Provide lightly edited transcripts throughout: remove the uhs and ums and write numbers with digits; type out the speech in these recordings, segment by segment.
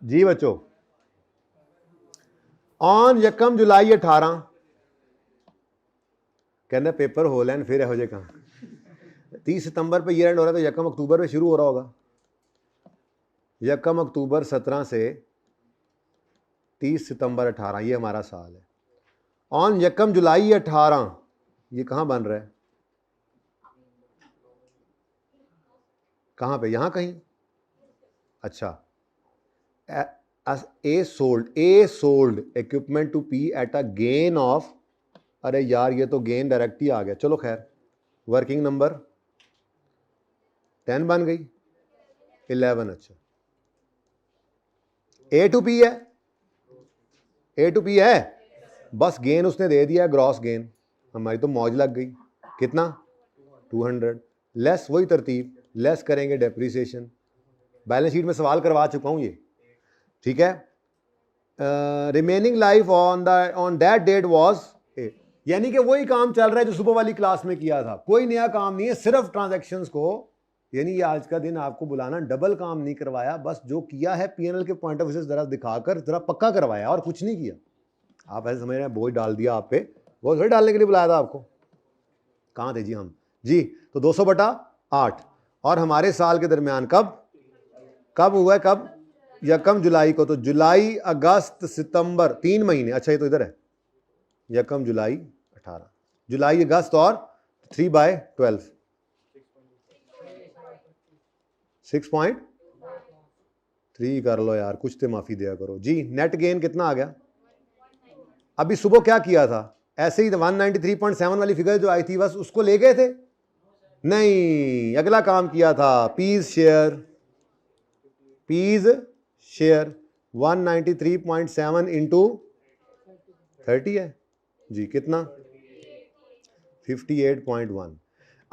जी बच्चों, ऑन यकम जुलाई 18 कहना पेपर हो लैन फिर हो कहा 30 सितंबर पे ईयर एंड हो रहा है, तो यकम अक्टूबर में शुरू हो रहा होगा। यकम अक्टूबर 17 से 30 सितंबर 18, ये हमारा साल है। ऑन यकम जुलाई 18, ये कहाँ बन रहा है, कहाँ पे, यहाँ कहीं। अच्छा, A sold equipment to P at a gain of, अरे यार ये तो गेन डायरेक्ट ही आ गया, चलो खैर, वर्किंग नंबर 10 बन गई, 11। अच्छा, ए टू पी है, ए टू पी है, बस गेन उसने दे दिया, ग्रॉस गेन, हमारी तो मौज लग गई। कितना, 200 लेस, वही तरतीब, लेस करेंगे डेप्रीसिएशन। बैलेंस शीट में सवाल करवा चुका हूं ये, ठीक है। Remaining life on that date was, यानी कि वही काम चल रहा है जो सुबह वाली क्लास में किया था, कोई नया काम नहीं है, सिर्फ ट्रांजैक्शंस को, यानी ये आज का दिन आपको बुलाना, डबल काम नहीं करवाया, बस जो किया है पीएनएल के पॉइंट ऑफ व्यू से जरा दिखाकर जरा पक्का करवाया, और कुछ नहीं किया। आप ऐसे समझ रहे हैं बोझ डाल दिया आप पे, बोझ थोड़ी डालने के लिए बुलाया था आपको। कहाँ थे जी हम जी, तो 200/8, और हमारे साल के दरमियान कब हुआ है, कब, यकम जुलाई को, तो जुलाई अगस्त सितंबर 3 महीने। अच्छा ये तो इधर है, यकम जुलाई 18, जुलाई अगस्त और 3/12, 6.3 कर लो यार, कुछ तो माफी दिया करो जी। नेट गेन कितना आ गया, अभी सुबह क्या किया था, ऐसे ही 193.7 वाली फिगर जो आई थी बस उसको ले गए थे, नहीं, अगला काम किया था, पीज शेयर 193.7 इंटू 30 है जी, कितना, 58.1।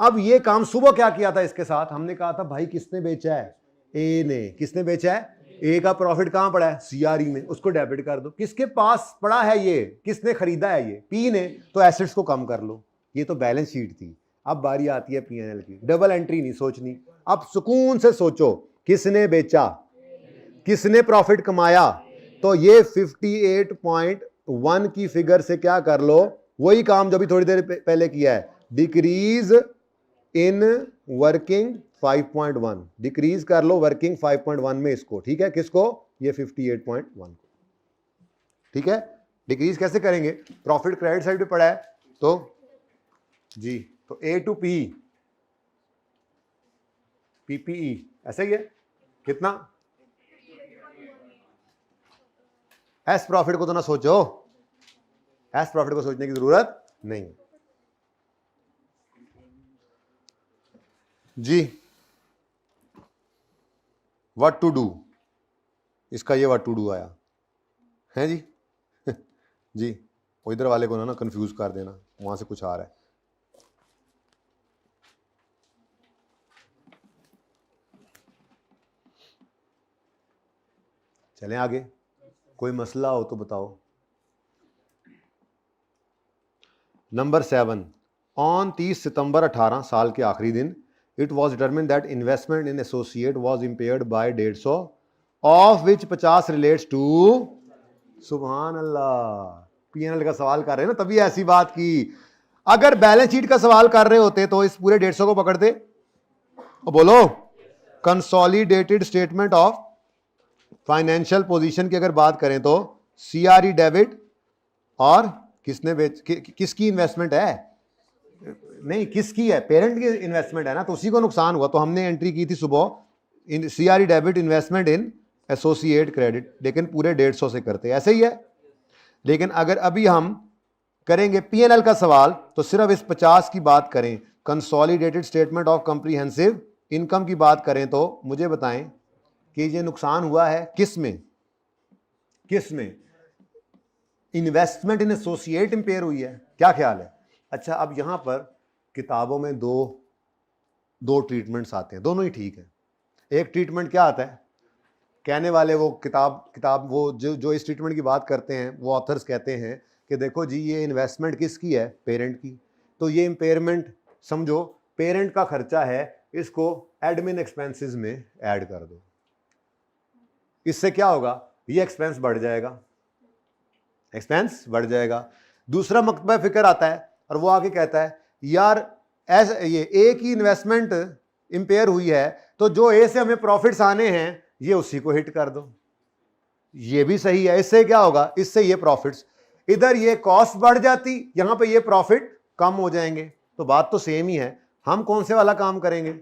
अब ये काम सुबह क्या किया था इसके साथ, हमने कहा था भाई किसने बेचा है, ए ने, किसने बेचा है, ए का प्रॉफिट कहां पड़ा है, सीआरई में, उसको डेबिट कर दो। किसके पास पड़ा है ये, किसने खरीदा है ये, पी ने, तो एसेट्स को कम कर लो। ये तो बैलेंस शीट थी, अब बारी आती है पीएनएल की, डबल एंट्री नहीं सोचनी, अब सुकून से सोचो, किसने बेचा, किसने प्रॉफिट कमाया, तो ये 58.1 की फिगर से क्या कर लो, वही काम जो भी थोड़ी देर पहले किया है, डिक्रीज इन वर्किंग 5.1, डिक्रीज कर लो वर्किंग 5.1 में इसको, ठीक है, किसको, ये 58.1 को, ठीक है। डिक्रीज कैसे करेंगे, प्रॉफिट क्रेडिट साइड पे पड़ा है, तो जी, तो ए टू पी, पीपीई ऐसा ही है, कितना, एस प्रॉफिट को तो ना सोचो, एस प्रॉफिट को सोचने की जरूरत नहीं जी। व्हाट टू डू, इसका ये व्हाट टू डू आया है जी जी, वो इधर वाले को ना कंफ्यूज कर देना, वहां से कुछ आ रहा है। चलें आगे, कोई मसला हो तो बताओ। नंबर 7, ऑन 30 सितंबर 18 साल के आखिरी दिन, it was determine that investment in associate was impaired by 150, of which 50 relates to, सुभान अल्लाह, पीएनएल का सवाल कर रहे हैं ना, तभी ऐसी बात की। अगर बैलेंस शीट का सवाल कर रहे होते तो इस पूरे 150 को पकड़ते, बोलो, consolidated statement of financial position की अगर बात करें तो सीआरई डेबिट, और किसने किसकी इन्वेस्टमेंट है, नहीं किसकी है, पेरेंट की इन्वेस्टमेंट है ना, तो उसी को नुकसान हुआ, तो हमने एंट्री की थी सुबह, in CRE debit investment in associate credit, लेकिन पूरे 150 से करते, ऐसे ही है। लेकिन अगर अभी हम करेंगे पीएनएल का सवाल, तो सिर्फ इस 50 की बात करें, consolidated statement of comprehensive income की बात करें, तो मुझे बताएं कि ये नुकसान हुआ है किस में, इन्वेस्टमेंट इन एसोसिएट इंपेयर हुई है, क्या ख्याल है। अच्छा, अब यहां पर किताबों में दो ट्रीटमेंट्स आते हैं, दोनों ही ठीक है। एक ट्रीटमेंट क्या आता है, कहने वाले वो किताब वो जो इस ट्रीटमेंट की बात करते हैं, वो ऑथर्स कहते हैं कि देखो जी ये इन्वेस्टमेंट किसकी है, पेरेंट की, तो ये इम्पेयरमेंट समझो पेरेंट का खर्चा है, इसको एडमिन एक्सपेंसेस में ऐड कर दो। इससे क्या होगा, ये एक्सपेंस बढ़ जाएगा, एक्सपेंस बढ़ जाएगा। दूसरा मकतबा फिक्र आता है और वो आके कहता है यार ये ए की इन्वेस्टमेंट इंपेयर हुई है तो जो ए से हमें प्रॉफिट्स आने हैं ये उसी को हिट कर दो। ये भी सही है, इससे क्या होगा, इससे ये प्रॉफिट्स, इधर ये कॉस्ट बढ़ जाती, यहां पे ये प्रॉफिट कम हो जाएंगे। तो बात तो सेम ही है। हम कौन से वाला काम करेंगे,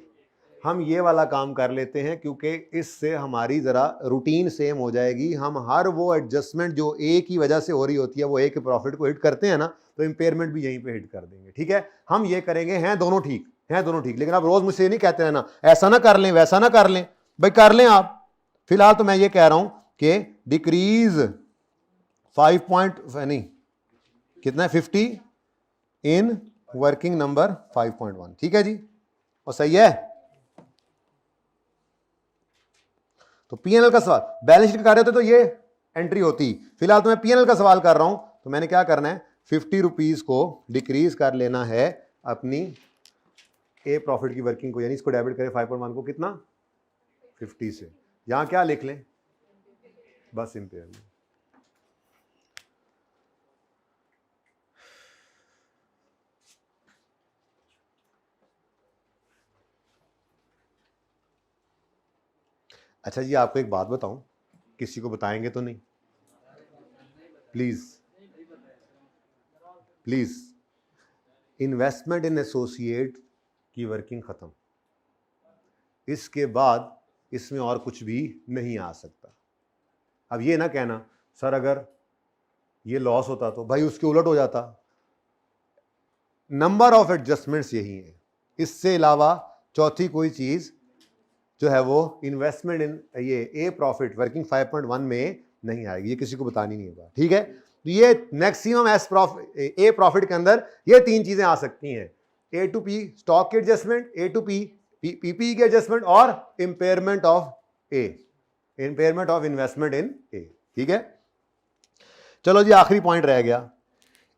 हम ये वाला काम कर लेते हैं क्योंकि इससे हमारी जरा रूटीन सेम हो जाएगी। हम हर वो एडजस्टमेंट जो ए की वजह से हो रही होती है वो ए के प्रॉफिट को हिट करते हैं ना, तो इंपेयरमेंट भी यहीं पे हिट कर देंगे। ठीक है, हम ये करेंगे, हैं दोनों ठीक, हैं दोनों ठीक। लेकिन आप रोज मुझसे नहीं कहते हैं ना ऐसा ना कर लें वैसा ना कर लें, भाई कर लें आप। फिलहाल तो मैं ये कह रहा हूं कि डिक्रीज 50 इन वर्किंग नंबर 5.1। ठीक है जी, और सही है। तो पीएनएल का सवाल, बैलेंस शीट कर रहे होते तो ये एंट्री होती। फिलहाल तो मैं पीएनएल का सवाल कर रहा हूं, तो मैंने क्या करना है, 50 रुपीज को डिक्रीज कर लेना है अपनी ए प्रॉफिट की वर्किंग को, यानी इसको डेबिट करें 5.1 को कितना 50 से। यहां क्या लिख लें, बस इंपेयरमेंट। अच्छा जी, आपको एक बात बताऊं, किसी को बताएंगे तो नहीं, please please. Investment in associate की वर्किंग खत्म, इसके बाद इसमें और कुछ भी नहीं आ सकता। अब ये ना कहना सर अगर ये लॉस होता तो, भाई उसके उलट हो जाता। नंबर ऑफ एडजस्टमेंट्स यही है, इससे अलावा चौथी कोई चीज जो है वो इन्वेस्टमेंट इन ये ए प्रॉफिट वर्किंग 5.1 में नहीं आएगी, ये किसी को बतानी नहीं होगा। ठीक है, तो ये maximum S profit A profit के अंदर ये तीन चीजें आ सकती हैं, ए टू पी स्टॉक के adjustment, A to P PP के एडजस्टमेंट, और impairment of A, impairment of investment in A. ठीक है, चलो जी आखिरी पॉइंट रह गया,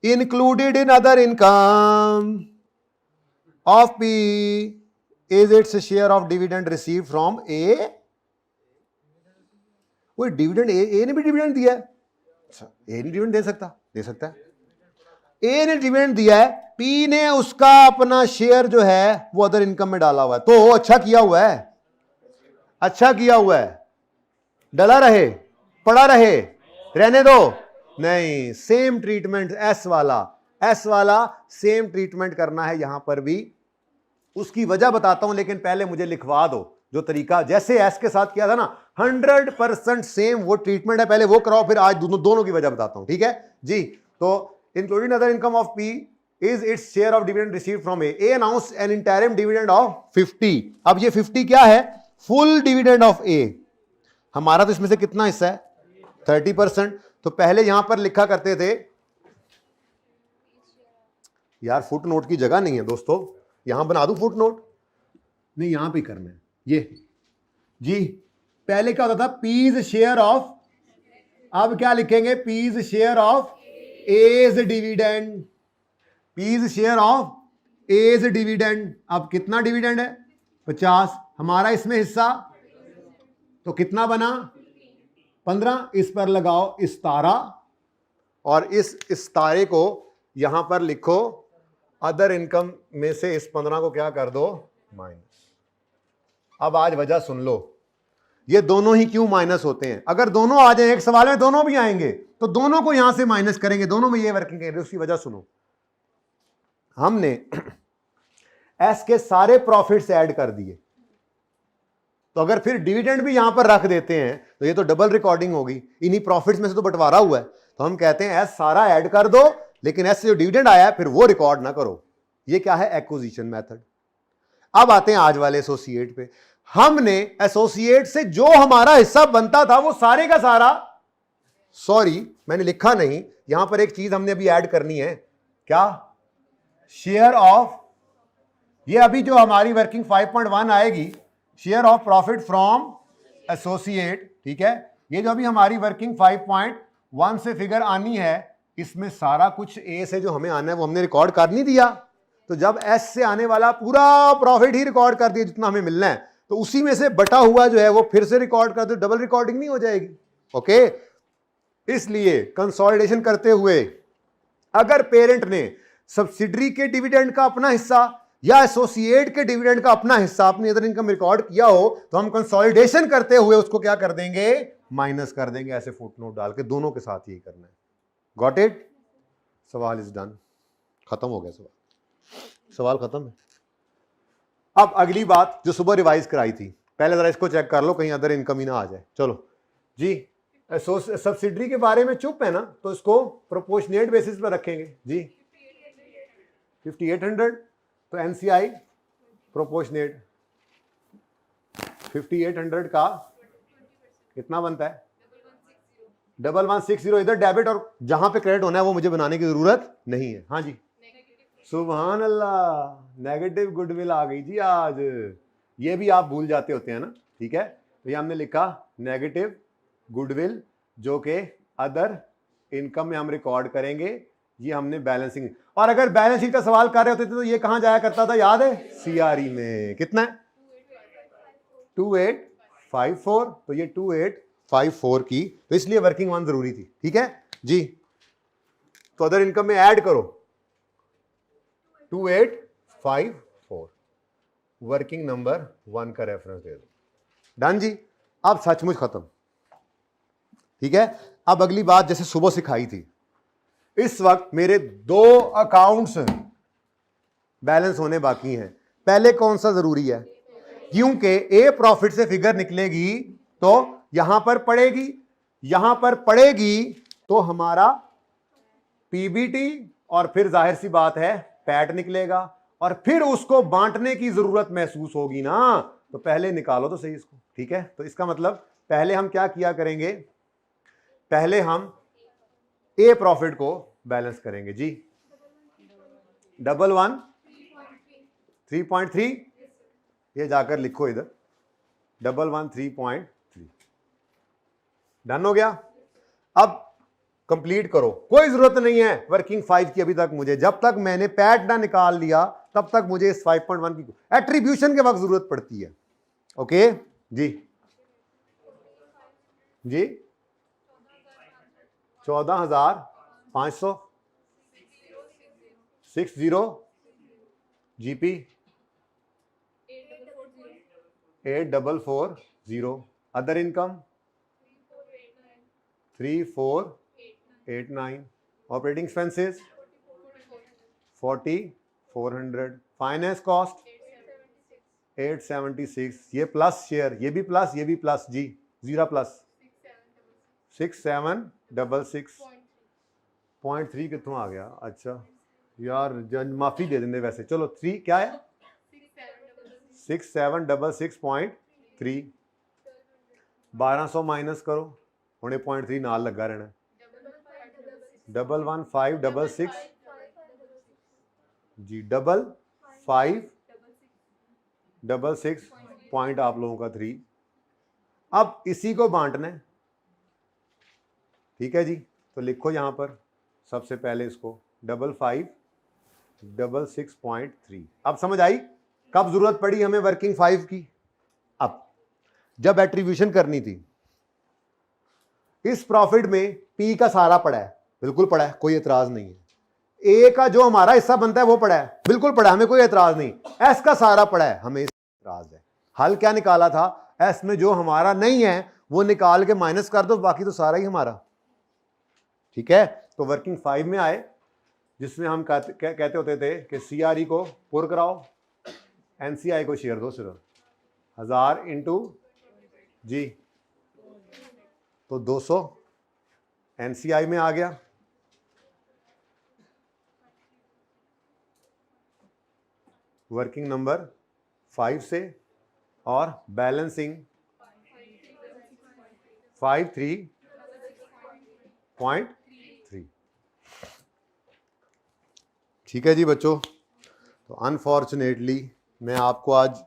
included in other income of P is its share of dividend received from A। वो डिविडेंड ए ने भी डिविडेंड दिया है, ए ने डिविडेंड दे सकता है, ए ने डिविडेंड दिया है, पी ने उसका अपना शेयर जो है वो अदर इनकम में डाला हुआ है, तो अच्छा किया हुआ है, अच्छा किया हुआ है। डला रहे, पड़ा रहे, रहने दो, नहीं, सेम ट्रीटमेंट एस वाला सेम ट्रीटमेंट करना है यहां पर भी। उसकी वजह बताता हूं, लेकिन पहले मुझे लिखवा दो जो तरीका जैसे एस के साथ किया था ना, 100% सेम वो ट्रीटमेंट है, पहले वो कराओ, फिर आज दोनों की वजह बताता हूं। ठीक है जी, तो including other income of P is its share of dividend received from A announce N interim dividend of 50। अब ये 50 क्या है, फुल डिविडेंड ऑफ ए। हमारा तो इसमें से कितना हिस्सा है, 30%। तो पहले यहां पर लिखा करते थे, यार फुट नोट की जगह नहीं है दोस्तों, यहां बना दूं फुट नोट, नहीं यहां पे करना है ये जी। पहले क्या होता था, पीज शेयर ऑफ, अब क्या लिखेंगे, P's share of as dividend, P's share of as dividend. अब कितना डिविडेंड है, 50, हमारा इसमें हिस्सा, तो कितना बना 15। इस पर लगाओ इस्तारा, और इस तारे को यहां पर लिखो, अदर इनकम में से इस 15 को क्या कर दो, माइनस। अब आज वजह सुन लो, ये दोनों ही क्यों माइनस होते हैं। अगर दोनों आ जाए, एक सवाल में दोनों भी आएंगे, तो दोनों को यहां से माइनस करेंगे, दोनों में ये वर्किंग करेंगे। उसकी वजह सुनो, हमने एस के सारे प्रॉफिट्स ऐड कर दिए, तो अगर फिर डिविडेंड भी यहां पर रख देते हैं तो ये तो डबल रिकॉर्डिंग होगी, इन्हीं प्रॉफिट्स में से तो बंटवारा हुआ है। तो हम कहते हैं एस सारा ऐड कर दो, लेकिन एस से जो डिविडेंड आया है फिर वो रिकॉर्ड ना करो। ये क्या है, एक्विजिशन मेथड। अब आते हैं आज वाले एसोसिएट पे। हमने एसोसिएट से जो हमारा हिस्सा बनता था वो सारे का सारा, सॉरी मैंने लिखा नहीं, यहां पर एक चीज हमने अभी ऐड करनी है, क्या, शेयर ऑफ, ये अभी जो हमारी वर्किंग 5.1 आएगी, share of profit from associate. ठीक है, ये जो अभी हमारी वर्किंग 5.1 से फिगर आनी है, इसमें सारा कुछ ए से जो हमें आना है वो हमने रिकॉर्ड कर नहीं दिया। तो जब एस से आने वाला पूरा प्रॉफिट ही रिकॉर्ड कर दिया जितना हमें मिलना है, तो तो उसी में से बटा हुआ जो है वो फिर से रिकॉर्ड कर दो, डबल रिकॉर्डिंग नहीं हो जाएगी। ओके, इसलिए कंसोलिडेशन करते हुए अगर पेरेंट ने सब्सिडरी के डिविडेंड का अपना हिस्सा या एसोसिएट के डिविडेंड का अपना हिस्सा अपनी अदर इनकम रिकॉर्ड किया हो तो हम कंसोलिडेशन करते हुए उसको क्या कर देंगे, माइनस कर देंगे, ऐसे फुटनोट डाल के। दोनों के साथ यही करना है। Got it? सवाल इज डन, खत्म हो गया सवाल खत्म है। अब अगली बात जो सुबह रिवाइज कराई थी, पहले जरा इसको चेक कर लो कहीं अदर इनकम ही ना आ जाए। चलो जी, सब्सिडरी के बारे में चुप है ना, तो इसको प्रोपोर्शनेट बेसिस पर रखेंगे जी। 5800 तो एनसीआई प्रोपोर्शनेट 5800 का कितना बनता है, 1160। इधर डेबिट और जहां पे क्रेडिट होना है वो मुझे बनाने की जरूरत नहीं है। हाँ जी, सुभान अल्लाह, नेगेटिव गुडविल आ गई जी आज। ये भी आप भूल जाते होते हैं ना, ठीक है। तो ये हमने लिखा नेगेटिव गुडविल जो कि अदर इनकम में हम रिकॉर्ड करेंगे। ये हमने बैलेंसिंग, और अगर बैलेंस शीट का सवाल कर रहे होते थे तो ये कहां जाया करता था, याद है? सीआरई में। कितना है? 2854। तो ये 2854 की, तो इसलिए वर्किंग वन जरूरी थी, ठीक है जी। तो अदर इनकम में ऐड करो 2854, वर्किंग नंबर 1 का रेफरेंस दे दो। डन जी। अब सचमुच खत्म, ठीक है। अब अगली बात जैसे सुबह सिखाई थी, इस वक्त मेरे 2 अकाउंट्स बैलेंस होने बाकी हैं। पहले कौन सा जरूरी है? क्योंकि ए प्रॉफिट से फिगर निकलेगी तो यहां पर पड़ेगी, यहां पर पड़ेगी तो हमारा पीबीटी, और फिर जाहिर सी बात है पैट निकलेगा, और फिर उसको बांटने की जरूरत महसूस होगी ना, तो पहले निकालो तो सही इसको, ठीक है। तो इसका मतलब पहले हम क्या किया करेंगे, पहले हम ए प्रॉफिट को बैलेंस करेंगे जी। 11 3.3, ये जाकर लिखो इधर 11 3.3। डन हो गया। अब कंप्लीट करो, कोई जरूरत नहीं है वर्किंग 5 की अभी तक मुझे, जब तक मैंने पैट ना निकाल लिया तब तक मुझे इस 5.1 की एट्रीब्यूशन के वक्त जरूरत पड़ती है। ओके जी जी, 14,500 60 GP 8440, other income 3489, operating expenses 4400, finance cost 876, ये प्लस शेयर, ये भी प्लस, ये भी प्लस जी, जीरो प्लस 6766.3 कितों आ गया? अच्छा यार जन माफी दे देंगे वैसे, चलो 3 क्या है 6766.3, 1200 माइनस करो, होने 0.3 नाल लगा रहना, 11566 जी, 5566 पॉइंट आप लोगों का 3। अब इसी को बांटना है, ठीक है जी। तो लिखो यहां पर सबसे पहले इसको 5566.3। अब समझ आई कब जरूरत पड़ी हमें वर्किंग 5 की? अब जब एट्रीब्यूशन करनी थी, इस प्रॉफिट में पी का सारा पड़ा है, बिल्कुल पड़ा है, कोई एतराज नहीं है। ए का जो हमारा हिस्सा बनता है वो पड़ा है, बिल्कुल पड़ा है, हमें कोई एतराज नहीं। एस का सारा पड़ा है, हमें एतराज है। हल क्या निकाला था? एस में जो हमारा नहीं है वो निकाल के माइनस कर दो, बाकी तो सारा ही हमारा, ठीक है। तो वर्किंग 5 में आए, जिसमें हम कहते होते थे कि सीआरई को पुर कराओ, एनसीआई को शेयर दो सिर्फ 1000 इंटू जी, तो 200 एनसीआई में आ गया। वर्किंग नंबर 5 से, और बैलेंसिंग 53.3, ठीक है जी बच्चों। तो अनफॉर्चुनेटली मैं आपको आज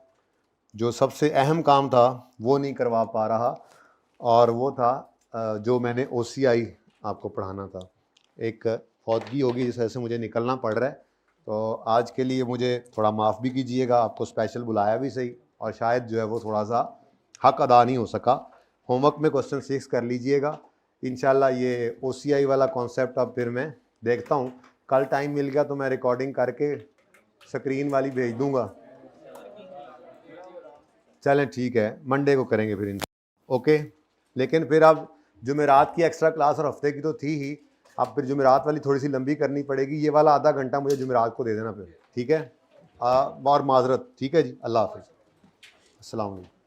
जो सबसे अहम काम था वो नहीं करवा पा रहा, और वो था जो मैंने ओसीआई आपको पढ़ाना था। एक फौतगी होगी जिस वजह से मुझे निकलना पड़ रहा है, तो आज के लिए मुझे थोड़ा माफ़ भी कीजिएगा। आपको स्पेशल बुलाया भी सही, और शायद जो है वो थोड़ा सा हक अदा नहीं हो सका। होमवर्क में क्वेश्चन 6 कर लीजिएगा इंशाल्लाह। ये OCI वाला कॉन्सेप्ट अब फिर मैं देखता हूँ, कल टाइम मिल गया तो मैं रिकॉर्डिंग करके स्क्रीन वाली भेज दूंगा। चलें ठीक है, मंडे को करेंगे फिर ओके। लेकिन फिर अब जुमेरात की एक्स्ट्रा क्लास और हफ्ते की तो थी ही, अब फिर जुमेरात वाली थोड़ी सी लंबी करनी पड़ेगी। ये वाला आधा घंटा मुझे जुमेरात को दे देना फिर, ठीक है। और माजरत, ठीक है जी। अल्लाह हाफिज़, अस्सलाम वालेकुम।